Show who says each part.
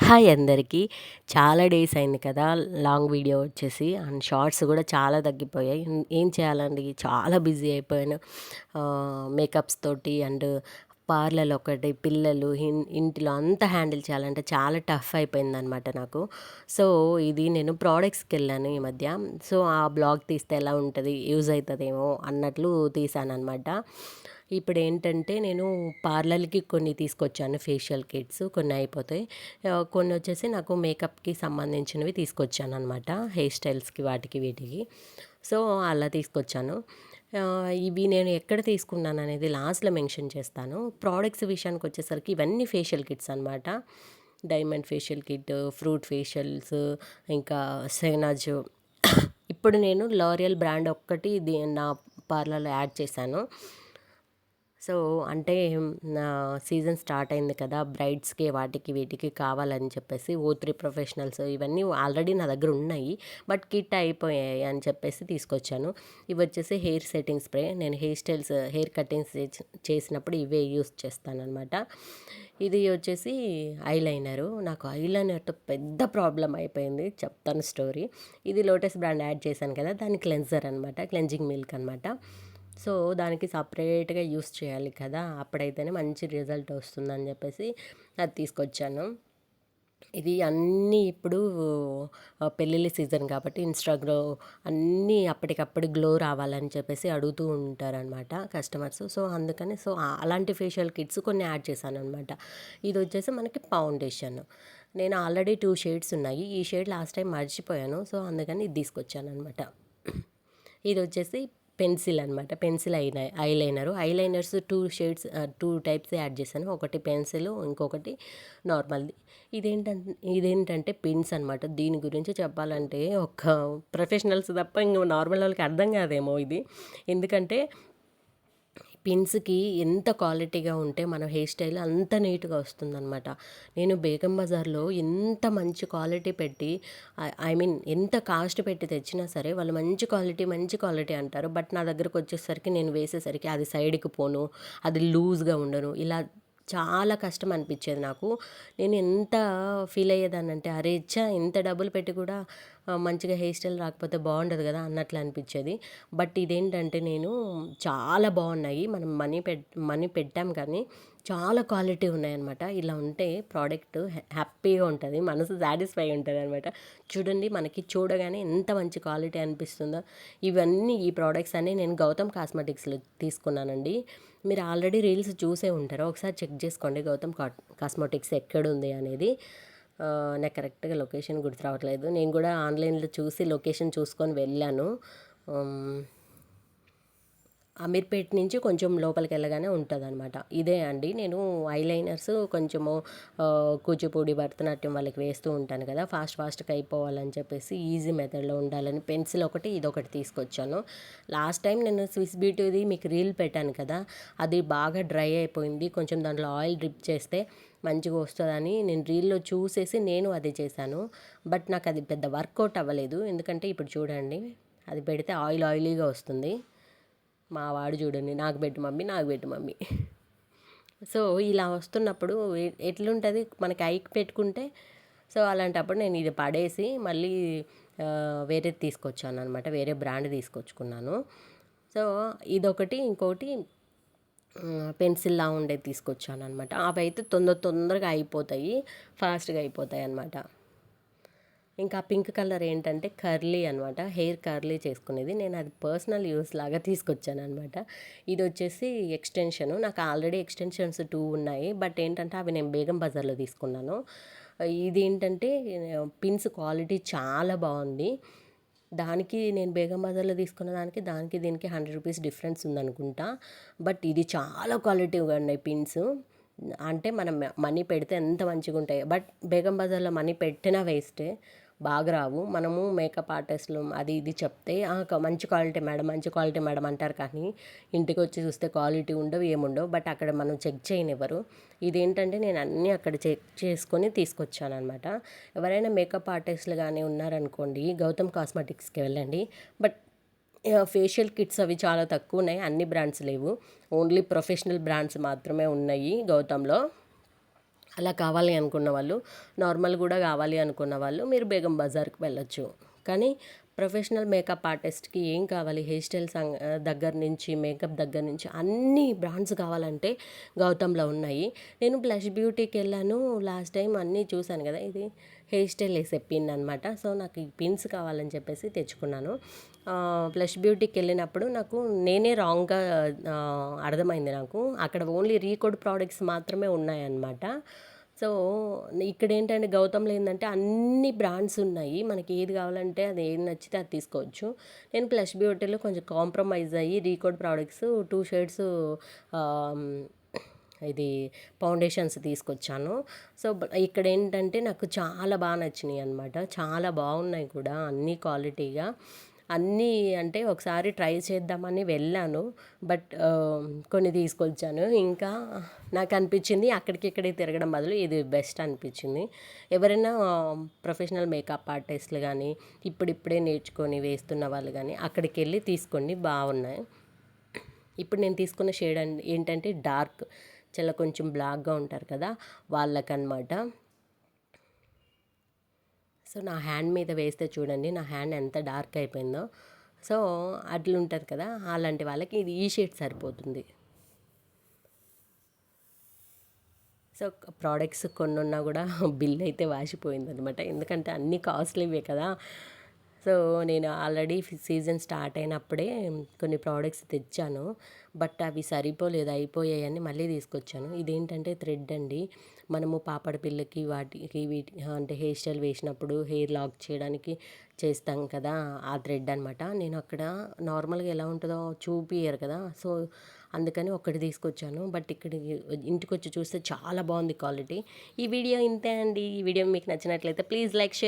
Speaker 1: Hi అందరికీ. చాలా days అయింది కదా! లాంగ్ వీడియో వచ్చేసి అండ్ షార్ట్స్ కూడా చాలా తగ్గిపోయాయి. ఏం చేయాలండి, చాలా బిజీ అయిపోయాను. మేకప్స్ తోటి అండ్ పార్లర్ ఒకటి, పిల్లలు, ఇంటిలో అంతా హ్యాండిల్ చేయాలంటే చాలా టఫ్ అయిపోయిందనమాట నాకు. సో, ఇది నేను ప్రోడక్ట్స్‌కెళ్ళాను ఈ మధ్య. సో, ఆ బ్లాగ్ తీస్తే ఎలా ఉంటది, యూజ్ అయితదేమో అన్నట్లు తీశాననమాట. ఇప్పుడేంటంటే నేను పార్లర్‌కి కొన్ని తీసుకొచ్చాను ఫేషియల్ కిట్స్, కొన్ని అయిపోతాయి. కొన్ని వచ్చేసి నాకు మేకప్‌కి సంబంధించినవి తీసుకొచ్చాననమాట. హెయిర్ స్టైల్స్‌కి వాటికి వీటికి. సో, అలా తీసుకొచ్చాను. ఇవి నేను ఎక్కడ తీసుకున్నాననేది లాస్ట్‌లో మెన్షన్ చేస్తాను. ప్రోడక్ట్స్ విషయానికొచ్చేసరికి ఇవన్నీ ఫేషియల్ కిట్స్ అనమాట. Diamond facial kit, fruit facials, ఇంకా షెహనాజ్. ఇప్పుడు నేను లారియల్ బ్రాండ్ ఒక్కటి నా పార్లర్‌లో యాడ్ చేశాను. సో, అంటే నా సీజన్ స్టార్ట్ అయింది కదా! బ్రైడ్స్‌కి వాటికి వీటికి కావాలని చెప్పేసి ఓ3 ప్రొఫెషనల్స్ ఇవన్నీ ఆల్రెడీ నా దగ్గర ఉన్నాయి. బట్ కిట్ అయిపోయాయి అని చెప్పేసి తీసుకొచ్చాను. ఇవొచ్చేసి హెయిర్ సెట్టింగ్ స్ప్రే. నేను హెయిర్ కటింగ్స్ చేసినప్పుడు ఇవే యూజ్ చేస్తాననమాట. ఇది వచ్చేసి ఐలైనరు. నాకు ఐలైనర్‌తో పెద్ద ప్రాబ్లమ్ అయిపోయింది. చెప్తాను స్టోరీ. ఇది లోటస్ బ్రాండ్ యాడ్ చేశాను కదా! దాని క్లెన్జర్ అనమాట. క్లెన్జింగ్ మిల్క్ అనమాట. సో, దానికి సపరేట్‌గా యూజ్ చేయాలి కదా! అప్పుడైతేనే మంచి రిజల్ట్ వస్తుందని చెప్పేసి అది తీసుకొచ్చాను. ఇది అన్నీ ఇప్పుడు పెళ్ళిళ్ళ సీజన్ కాబట్టి ఇన్‌స్టా‌లో అన్నీ అప్పటికప్పుడు గ్లో రావాలని చెప్పేసి అడుగుతూ ఉంటారనమాట కస్టమర్స్. సో, అందుకని అలాంటి ఫేషియల్ కిట్స్ కొన్ని యాడ్ చేశాననమాట. ఇదొచ్చేసి మనకి ఫౌండేషన్. నేను ఆల్రెడీ 2 షేడ్స్ ఉన్నాయి. ఈ షేడ్ లాస్ట్ టైం మర్చిపోయాను. సో, అందుకని ఇది తీసుకొచ్చాననమాట. ఇదొచ్చేసి పెన్సిల్ అనమాట. Pencil eyeliner. Eyeliners 2 shades 2 types add చేశాను. ఒకటి పెన్సిలు, ఇంకొకటి నార్మల్‌ది. ఇదేంటంటే పిన్స్ అనమాట. దీని గురించి చెప్పాలంటే ఒక ప్రొఫెషనల్స్ తప్ప ఇంక నార్మల్ వాళ్ళకి అర్థం కాదేమో ఇది. ఎందుకంటే పిన్స్‌కి ఎంత క్వాలిటీగా ఉంటే మన హెయిర్ స్టైల్ అంత నీట్‌గా వస్తుందనమాట. నేను బేగం బజార్‌లో ఎంత మంచి క్వాలిటీ పెట్టి ఐ మీన్ ఎంత కాస్ట్ పెట్టి తెచ్చినా సరే వాళ్ళు మంచి క్వాలిటీ అంటారు. బట్ నా దగ్గరకొచ్చేసరికి నేను వేసేసరికి అది సైడ్‌కి పోను, అది లూజ్‌గా ఉండను. ఇలా చాలా కష్టం అనిపిచ్చేది నాకు. నేను ఎంత ఫీల్ అయ్యేదాన్నంటే, అరే ఛ! ఇంత డబ్బులు పెట్టి కూడా మంచిగా హెయిర్ స్టైల్ రాకపోతే బాగుండదు కదా అన్నట్లు అనిపించేది. బట్ ఇదేంటంటే నేను చాలా బాగున్నాయి. మనం మనీ పెట్టాం కానీ చాలా క్వాలిటీ ఉన్నాయన్నమాట. ఇలా ఉంటే ప్రోడక్ట్ హ్యాపీగా ఉంటుంది, మనసు సాటిస్ఫై ఉంటుంది అనమాట. చూడండి, మనకి చూడగానే ఎంత మంచి క్వాలిటీ అనిపిస్తుందో. ఈ ప్రోడక్ట్స్ అన్నీ నేను గౌతమ్ కాస్మెటిక్స్లో తీసుకున్నానండి. మీరు ఆల్రెడీ రీల్స్ చూసే ఉంటారు. ఒకసారి చెక్ చేసుకోండి గౌతమ్ కాస్మెటిక్స్ ఎక్కడుంది అనేది. నాకు కరెక్ట్‌గా లొకేషన్ గుర్తు రావట్లేదు. నేను కూడా ఆన్‌లైన్‌లో చూసి లొకేషన్ చూసుకొని వెళ్ళాను. హ్మ్. అమీర్పేట్ నుంచి కొంచెం లోపలికెళ్ళగానే ఉంటదనమాట. ఇదే అండి. నేను ఐలైనర్స్ కొంచెము కూచిపూడి, భరతనాట్యం వాళ్ళకి వేస్తూ ఉంటాను కదా! ఫాస్ట్‌గా అయిపోవాలని చెప్పేసి ఈజీ మెథడ్‌లో ఉండాలని పెన్సిల్ ఒకటి, ఇదొకటి తీసుకొచ్చాను. లాస్ట్ టైం నేను స్విస్ బ్యూటీది మీకు రీల్ పెట్టాను కదా! అది బాగా డ్రై అయిపోయింది. కొంచెం దాంట్లో ఆయిల్ డ్రిప్ చేస్తే మంచిగా వస్తదని నేను రీల్‌లో చూసేసి నేను అదే చేశాను. బట్ నాకది పెద్ద వర్కౌట్ అవ్వలేదు. ఎందుకంటే ఇప్పుడు చూడండి, అది పెడితే ఆయిలీగా వస్తుంది. మా వాడు చూడండి, నాకు పెట్టు మమ్మీ, నాకు పెట్టు మమ్మీ. సో, ఇలా వస్తున్నప్పుడు ఎట్లుంటుంది మనకి ఐకి పెట్టుకుంటే. సో, అలాంటప్పుడు నేను ఇది పడేసి మళ్ళీ వేరేది తీసుకొచ్చాననమాట. వేరే బ్రాండ్ తీసుకొచ్చుకున్నాను. సో, ఇదొకటి, ఇంకోటి పెన్సిల్లా ఉండేది తీసుకొచ్చాననమాట. అవైతే తొందరగా అయిపోతాయి, ఫాస్ట్‌గా అయిపోతాయన్నమాట. ఇంకా పింక్ కలర్ ఏంటంటే కర్లీ అనమాట. హెయిర్ కర్లీ చేసుకునేది. నేను అది పర్సనల్ యూస్ లాగా తీసుకొచ్చాననమాట. ఇదొచ్చేసి ఎక్స్టెన్షను. నాకు ఆల్రెడీ ఎక్స్టెన్షన్స్ 2 ఉన్నాయి. బట్ ఏంటంటే అవి నేను బేగం బజార్‌లో తీసుకున్నాను. ఇదేంటంటే పిన్స్ క్వాలిటీ చాలా బాగుంది. దానికి నేను బేగం బజార్‌లో తీసుకున్న దానికి దీనికి 100 రూపీస్ డిఫరెన్స్ ఉందనుకుంటా. బట్ ఇది చాలా క్వాలిటీగా ఉన్నాయి పిన్స్. అంటే మనం మనీ పెడితే ఎంత మంచిగుంటాయో. బట్ బేగం బజార్‌లో మనీ పెట్టినా వేస్టే. బాగా రావు. మనము మేకప్ ఆర్టిస్ట్‌లు అది ఇది చెప్తే మంచి క్వాలిటీ మేడం అంటారు కానీ ఇంటికొచ్చి చూస్తే క్వాలిటీ ఉండవు, ఏముండవు. బట్ అక్కడ మనం చెక్ చేయనివ్వరు. ఇదేంటంటే నేను అన్నీ అక్కడ చెక్ చేసుకొని తీసుకొచ్చాననమాట. ఎవరైనా మేకప్ ఆర్టిస్ట్‌లు గానీ ఉన్నారనుకోండి, గౌతమ్ కాస్మెటిక్స్‌కి వెళ్ళండి. బట్ ఫేషియల్ కిట్స్ అవి చాలా తక్కువున్నాయి. అన్ని బ్రాండ్స్ లేవు. ఓన్లీ ప్రొఫెషనల్ బ్రాండ్స్ మాత్రమే ఉన్నాయి గౌతమ్‌లో. అలా కావాలి అనుకున్న వాళ్ళు, నార్మల్ కూడా కావాలి అనుకున్న వాళ్ళు మీరు బేగం బజార్కి వెళ్ళొచ్చు. కానీ ప్రొఫెషనల్ మేకప్ ఆర్టిస్ట్కి ఏం కావాలి, హెయిర్ స్టైల్ దగ్గర నుంచి, మేకప్ దగ్గర నుంచి అన్ని బ్రాండ్స్ కావాలంటే గౌతమ్లో ఉన్నాయి. నేను బ్లష్ బ్యూటీకి వెళ్ళాను లాస్ట్ టైం, అన్నీ చూశాను కదా. ఇది హెయిర్ స్టైల్ వేసే పిన్ అనమాట. సో నాకు ఈ పిన్స్ కావాలని చెప్పేసి తెచ్చుకున్నాను. బ్లష్ బ్యూటీకి వెళ్ళినప్పుడు నాకు నేనే రాంగ్గా అర్థమైంది నాకు. అక్కడ ఓన్లీ రీకోడ్ ప్రోడక్ట్స్ మాత్రమే ఉన్నాయన్నమాట. సో ఇక్కడ ఏంటంటే గౌతమ్లో ఏంటంటే అన్ని బ్రాండ్స్ ఉన్నాయి, మనకి ఏది కావాలంటే అది ఏది నచ్చితే అది తీసుకోవచ్చు. నేను ప్లస్ బ్యూటీలో కొంచెం కాంప్రమైజ్ అయ్యి రీకోడ్ ప్రోడక్ట్స్ 2 షేడ్స్ ఇది ఫౌండేషన్స్ తీసుకొచ్చాను. సో ఇక్కడ ఏంటంటే నాకు చాలా బాగా నచ్చినాయి అనమాట. చాలా బాగున్నాయి కూడా అన్నీ క్వాలిటీగా. అన్నీ అంటే ఒకసారి ట్రై చేద్దామని వెళ్ళాను, బట్ కొన్ని తీసుకొచ్చాను. ఇంకా నాకు అనిపించింది అక్కడికి తిరగడం బదులు ఇది బెస్ట్ అనిపించింది. ఎవరైనా ప్రొఫెషనల్ మేకప్ ఆర్టిస్టులు కానీ, ఇప్పుడిప్పుడే నేర్చుకొని వేస్తున్న వాళ్ళు కానీ అక్కడికి వెళ్ళి తీసుకోండి, బాగున్నాయి. ఇప్పుడు నేను తీసుకున్న షేడ్ ఏంటంటే డార్క్, చాలా కొంచెం బ్లాక్గా ఉంటారు కదా వాళ్ళకనమాట. సో నా హ్యాండ్ మీద వేస్తే చూడండి నా హ్యాండ్ ఎంత డార్క్ అయిపోయిందో. సో అట్లుంటుంది కదా, అలాంటి వాళ్ళకి ఇది ఈ షేడ్ సరిపోతుంది. సో ప్రోడక్ట్స్ కొన్ని ఉన్నా కూడా బిల్ అయితే వాసిపోయిందనమాట, ఎందుకంటే అన్నీ కాస్ట్లీవే కదా. సో నేను ఆల్రెడీ సీజన్ స్టార్ట్ అయినప్పుడే కొన్ని ప్రోడక్ట్స్ తెచ్చాను, బట్ అవి సరిపోలేదు, అయిపోయాయని మళ్ళీ తీసుకొచ్చాను. ఇదేంటంటే థ్రెడ్ అండి, మనము పాపడ పిల్లకి వాటికి అంటే హెయిర్ స్టైల్ వేసినప్పుడు హెయిర్ లాక్ చేయడానికి చేస్తాం కదా, ఆ థ్రెడ్ అనమాట. నేను అక్కడ నార్మల్గా ఎలా ఉంటుందో చూపియరు కదా, సో అందుకని ఒక్కటి తీసుకొచ్చాను. బట్ ఇక్కడ ఇంటికి వచ్చి చూస్తే చాలా బాగుంది క్వాలిటీ. ఈ వీడియో ఇంతే అండి. ఈ వీడియో మీకు నచ్చినట్లయితే ప్లీజ్ లైక్, షేర్.